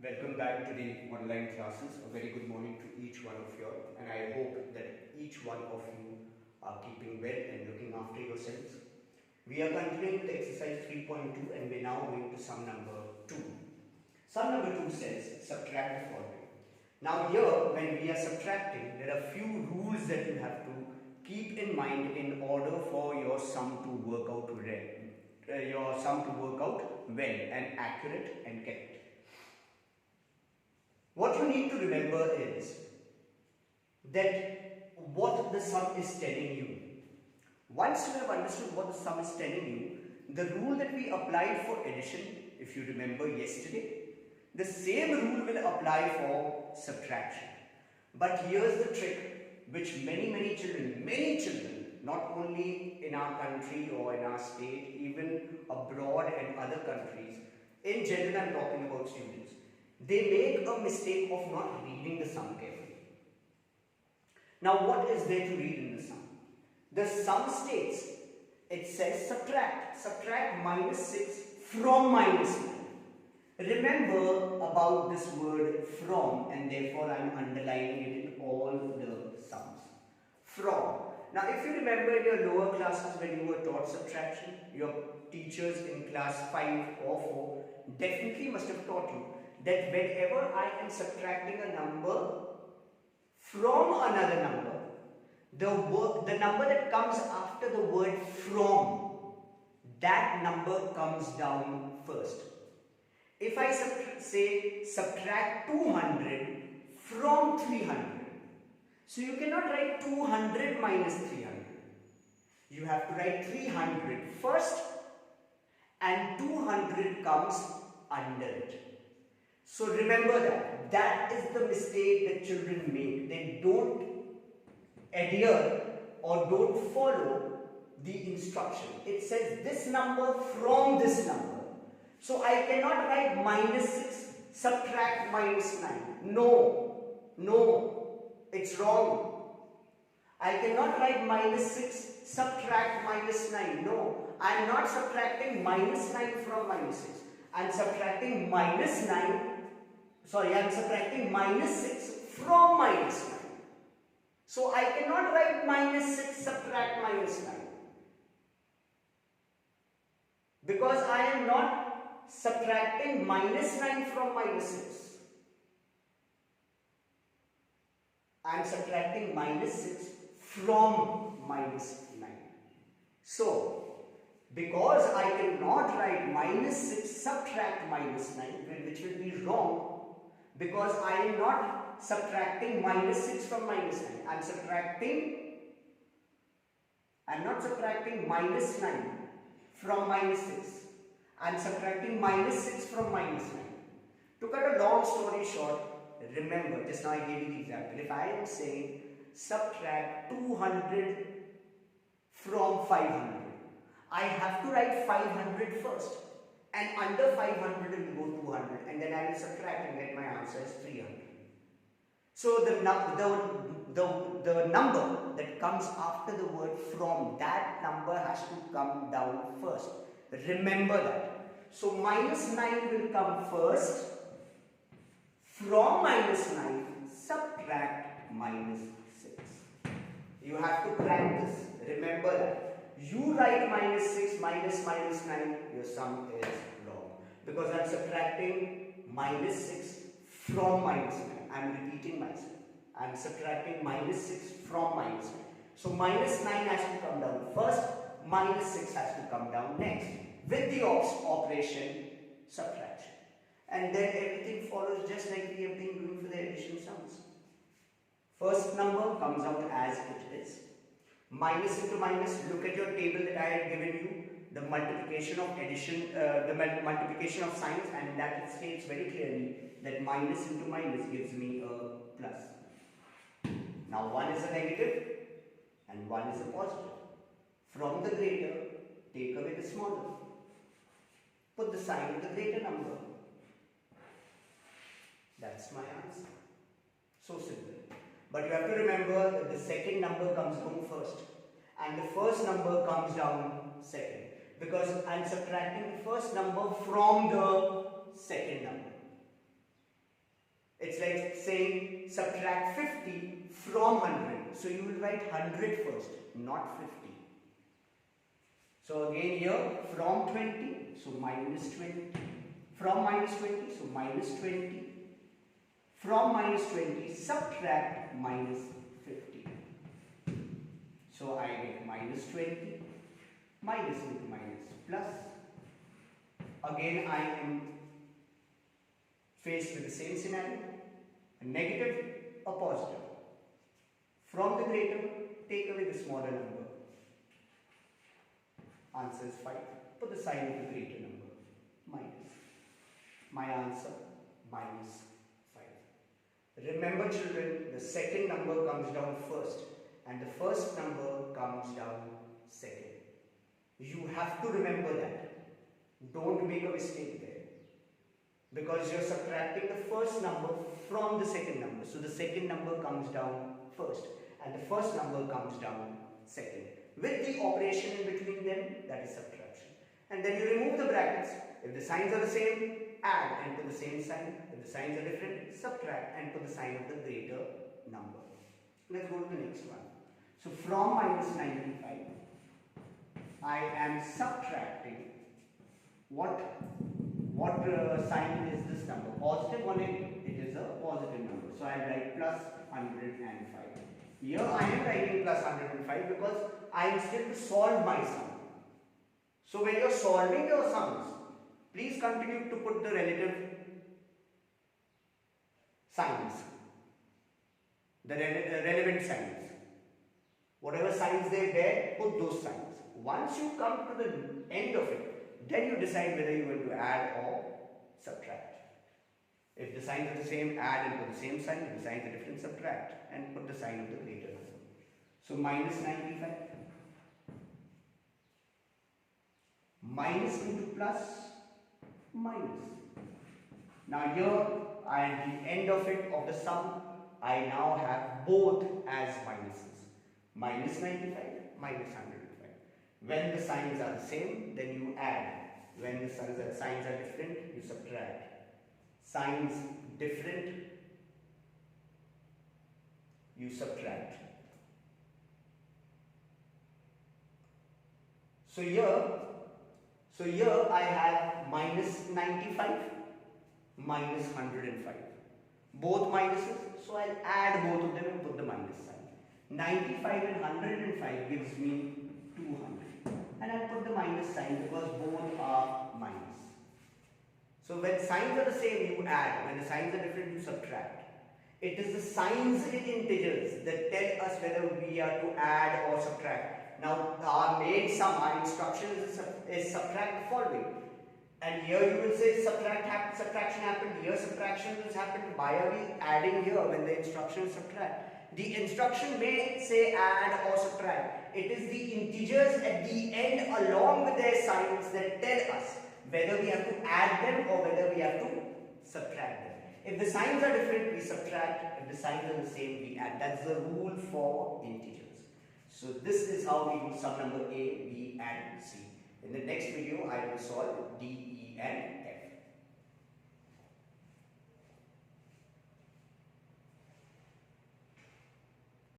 Welcome back to the online classes. A very good morning to each one of you, and I hope that each one of you are keeping well and looking after yourselves. We are continuing with exercise 3.2 and we're now going to sum number 2. Sum number 2 says subtract the following. Now here when we are subtracting, there are few rules that you have to keep in mind in order for your sum to work out well and accurate and correct. What you need to remember is that what the sum is telling you. Once you have understood what the sum is telling you, the rule that we applied for addition, if you remember yesterday, the same rule will apply for subtraction. But here's the trick which many children, not only in our country or in our state, even abroad and other countries, in general I'm talking about students, they make a mistake of not reading the sum carefully. Now what is there to read in the sum? The sum states, it says subtract minus 6 from minus 9. Remember about this word from, and therefore I am underlining it in all the sums. From. Now if you remember in your lower classes when you were taught subtraction, your teachers in class 5 or 4 definitely must have taught you that whenever I am subtracting a number from another number, the number that comes after the word from, that number comes down first. If I say subtract 200 from 300, so you cannot write 200 minus 300. You have to write 300 first and 200 comes under it. So remember that is the mistake that children make. They don't adhere or don't follow the instruction. It says this number from this number. So I cannot write minus 6 subtract minus 9. No, it's wrong. I cannot write minus 6 subtract minus 9. No, I am not subtracting minus 9 from minus 6. I am subtracting minus 6 from minus 9. So I cannot write minus 6 subtract minus 9. Because I am not subtracting minus 9 from minus 6. I am subtracting minus 6 from minus 9. So, because I cannot write minus 6 subtract minus 9, which will be wrong, because I am not subtracting minus 6 from minus 9. I am not subtracting minus 9 from minus 6. I am subtracting minus 6 from minus 9. To cut a long story short, remember, just now I gave you the example. If I am saying subtract 200 from 500, I have to write 500 first. And under 500 will go 200, and then I will subtract and get my answer as 300. So the number that comes after the word from, that number has to come down first. Remember that. So minus 9 will come first. From minus 9, subtract minus 6. You have to practice. Remember that. You write minus 6 minus 9, your sum is wrong. Because I am subtracting minus 6 from minus 9. I am repeating myself. I am subtracting minus 6 from minus 9. So minus 9 has to come down first, minus 6 has to come down next. With the operation subtraction. And then everything follows just like we have been doing for the addition sums. First number comes out as it is. Minus into minus, look at your table that I have given you, the multiplication of addition, the multiplication of signs, and that it states very clearly that minus into minus gives me a plus. Now one is a negative and one is a positive. From the greater, take away the smaller. Put the sign of the greater number. That's my answer. So simple. But you have to remember that the second number comes down first and the first number comes down second, because I am subtracting the first number from the second number. It's like saying subtract 50 from 100. So you will write 100 first, not 50. So again here, from 20, so minus 20. From minus 20, so minus 20. From minus 20, subtract minus 50. So I get minus 20, minus into minus plus. Again I am faced with the same scenario, a negative, a positive. From the greater, take away the smaller number. Answer is 5. Put the sign of the greater number, minus. My answer, minus 5. Remember children, the second number comes down first and the first number comes down second. You have to remember that. Don't make a mistake there. Because you're subtracting the first number from the second number. So the second number comes down first and the first number comes down second. With the operation in between them, that is subtraction. And then you remove the brackets. If the signs are the same, add and put the same sign. If the signs are different, subtract and put the sign of the greater number. Let's go to the next one. So from minus 95, I am subtracting what sign is this number? Positive or negative? It is a positive number. So I write plus 105. Here I am writing plus 105 because I am still to solve my sum. So when you are solving your sums, please continue to put the relative signs, the relevant signs. Whatever signs they bear, put those signs. Once you come to the end of it, then you decide whether you want to add or subtract. If the signs are the same, add and put the same sign. If the signs are different, subtract and put the sign of the greater number. So minus 95. Minus into plus, minus. Now here, at the end of it, of the sum, I now have both as minuses. Minus 95, minus 105. When the signs are the same, then you add. When the signs are different, you subtract. Signs different, you subtract. So here I have minus 95, minus 105. Both minuses, so I'll add both of them and put the minus sign. 95 and 105 gives me 200. And I'll put the minus sign because both are minus. So when signs are the same, you add. When the signs are different, you subtract. It is the signs in integers that tell us whether we are to add or subtract. Now, our main sum, our instruction is subtract the following. And here you will say subtraction happened, here subtraction has happened. Why are we adding here when the instruction is subtract? The instruction may say add or subtract. It is the integers at the end along with their signs that tell us whether we have to add them or whether we have to subtract them. If the signs are different, we subtract. If the signs are the same, we add. That's the rule for integers. So this is how we do sum number A, B and C. In the next video, I will solve D, E and